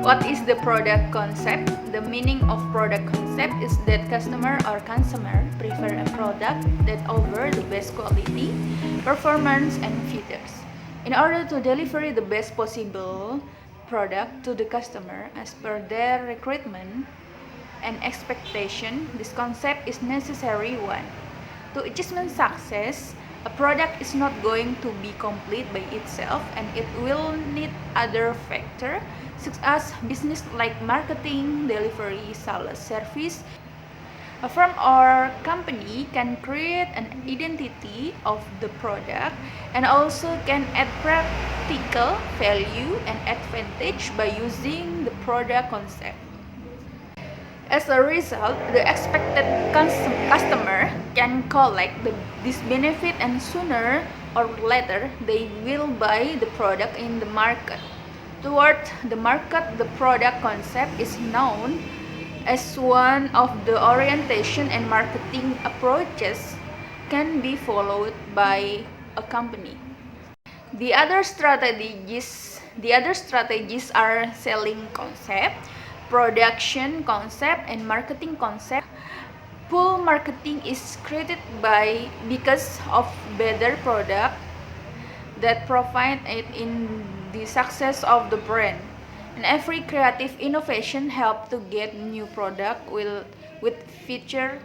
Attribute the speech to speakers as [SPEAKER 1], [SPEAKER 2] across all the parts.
[SPEAKER 1] What is the product concept? The meaning of product concept is that customer or consumer prefer a product that offers the best quality, performance, and features. In order to deliver the best possible product to the customer as per their requirement and expectation, this concept is necessary one. To achieve success, a product is not going to be complete by itself and it will need other factors such as business like marketing, delivery, sales, service. A firm or company can create an identity of the product and also can add practical value and advantage by using the product concept. As a result, the expected customer can collect this benefit and sooner or later they will buy the product in the market. Toward the market, the product concept is known as one of the orientation and marketing approaches can be followed by a company. The other strategies are selling concept, production concept, and marketing concept. Pull marketing is created because of better product that provide it in the success of the brand. And every creative innovation helps to get new product with feature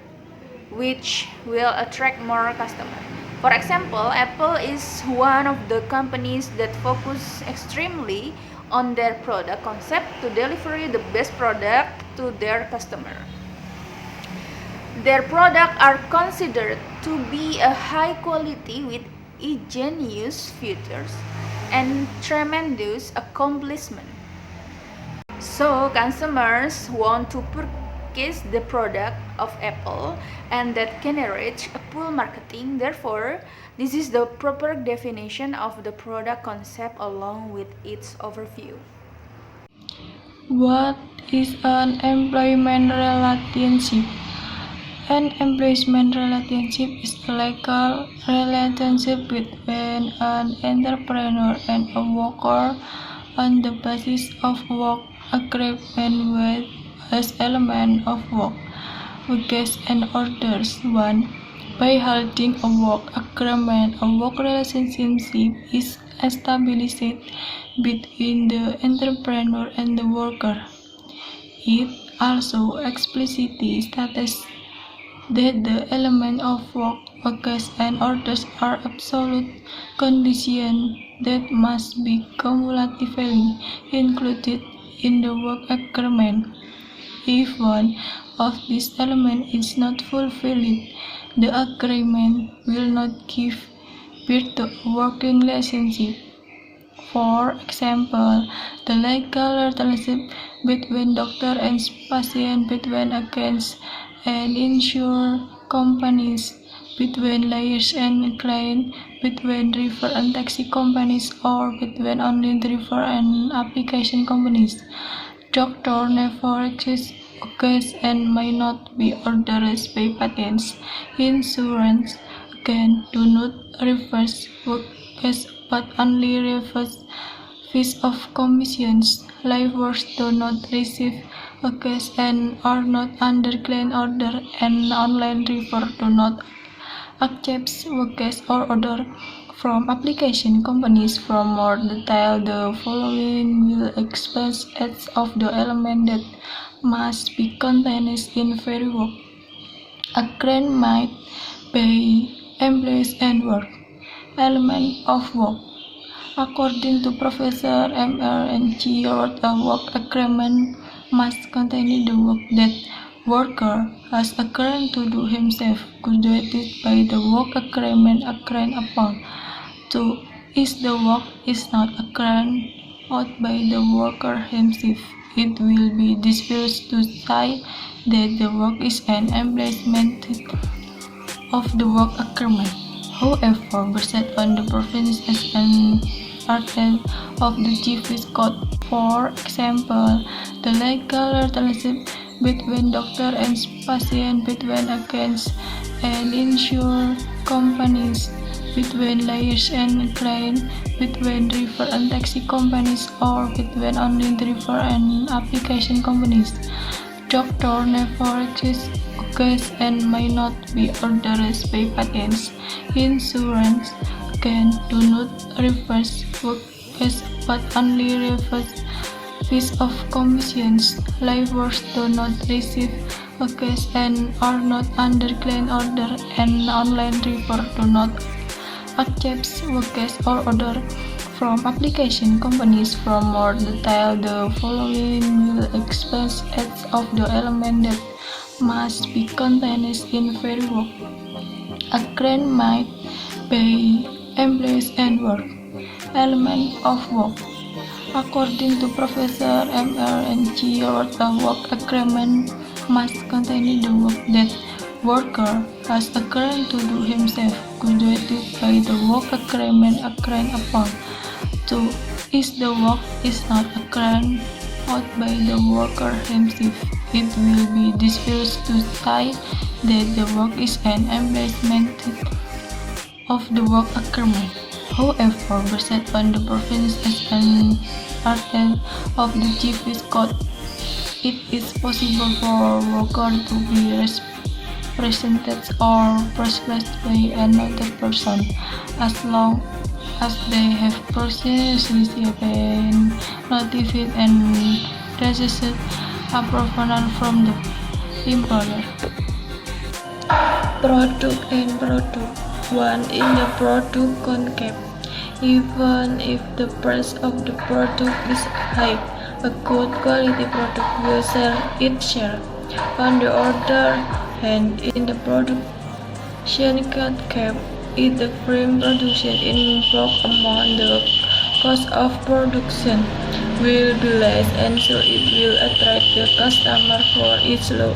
[SPEAKER 1] which will attract more customers. For example, Apple is one of the companies that focus extremely on their product concept to deliver the best product to their customer. Their products are considered to be a high quality with ingenious features and tremendous accomplishment. So consumers want to purchase the product of Apple and that generates a pull marketing. Therefore, this is the proper definition of the product concept along with its overview.
[SPEAKER 2] What is an employment relationship? An employment relationship is a legal relationship between an entrepreneur and a worker on the basis of work agreement with as element of work, wages and orders. 1. By holding a work agreement, a work relationship is established between the entrepreneur and the worker. It also explicitly states that the element of work, wages and orders are absolute conditions that must be cumulatively included in the work agreement. If one of these elements is not fulfilled, the agreement will not give birth to a working relationship. For example, the legal relationship between doctor and patient, between agents and insurance companies, between lawyers and clients, between driver and taxi companies, or between online driver and application companies. Doctor never exists wages and may not be authorized by patents. Insurance, again, do not reverse wages but only reverse fees of commissions. Lawyers do not receive wages and are not under client order, and online driver do not accept wages or order from application companies. For more detail, the following will explain each of the elements that must be contained in very work agreement made by employees and work. Element of work. According to Professor M.R.N.G. Wrote, a work agreement must contain the work that worker has agreed to do himself, graduated by the work agreement agreed upon. 2. If the work is not agreed out by the worker himself, it will be difficult to say that the work is an implement of the work agreement. However, based on the provisions and article of the Jewish Code, for example, the legal relationship between doctor and patient, between agents and insurance companies, between layers and client, between driver and taxi companies, or between only driver and application companies. Doctor nephritis occurs and may not be authorized by patents. Insurance can do not reverse workers but only reverse fees of commissions. Laborers do not receive workers and are not under client order, and online driver do not accept workers or order from application companies. For more detail, the following will explain each of the elements that must be contained in very work. A client might pay employees and work. Element of work. According to Professor M.R.N.G. Wrote, a work agreement must contain the work that worker has agreed to do himself, graduated by the work agreement agreed upon. 2. If the work is not agreed out by the worker himself, it will be disposed to say that the work is an embellishment of the work agreement. However, based on the provisions and article of the Chief Code, it is possible for worker to be represented or persuaded by another person, as long as they have previously been notified and received approval from the employer. Product and product. 1. In the product concept, even if the price of the product is high, a good quality product will sell its share. On the other hand, in the production concept, if the frame production in bulk amount, the cost of production will be less, and so it will attract the customer for its low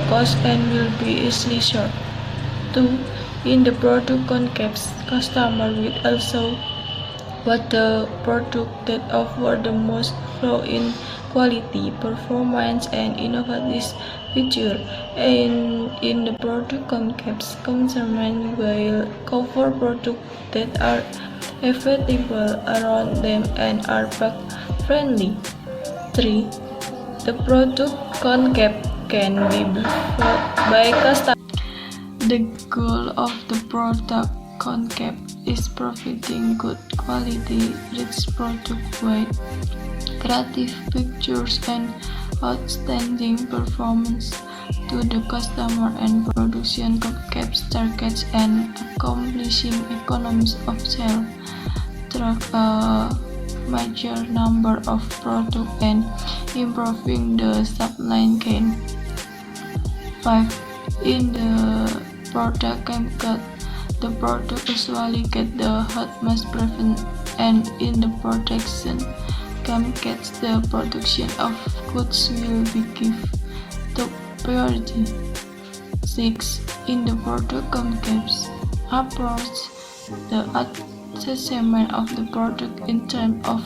[SPEAKER 2] cost and will be easily sold. 2. In the product concepts, customer will also want the product that offer the most flow in quality, performance, and innovative feature. And in the product concepts, consumers will cover products that are available around them and are pack friendly. 3. The product concept can be bought by customers. The goal of the product concept is providing good quality, rich product with creative pictures and outstanding performance to the customer, and production concepts targets and accomplishing economies of scale through a major number of products and improving the supply chain. 5. In the product concept, the product usually get the utmost preference, and in the production concept, the production of goods will be given top priority. 6. In the product concept approach, the assessment of the product in terms of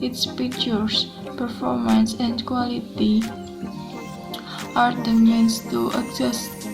[SPEAKER 2] its features, performance, and quality are the means to assess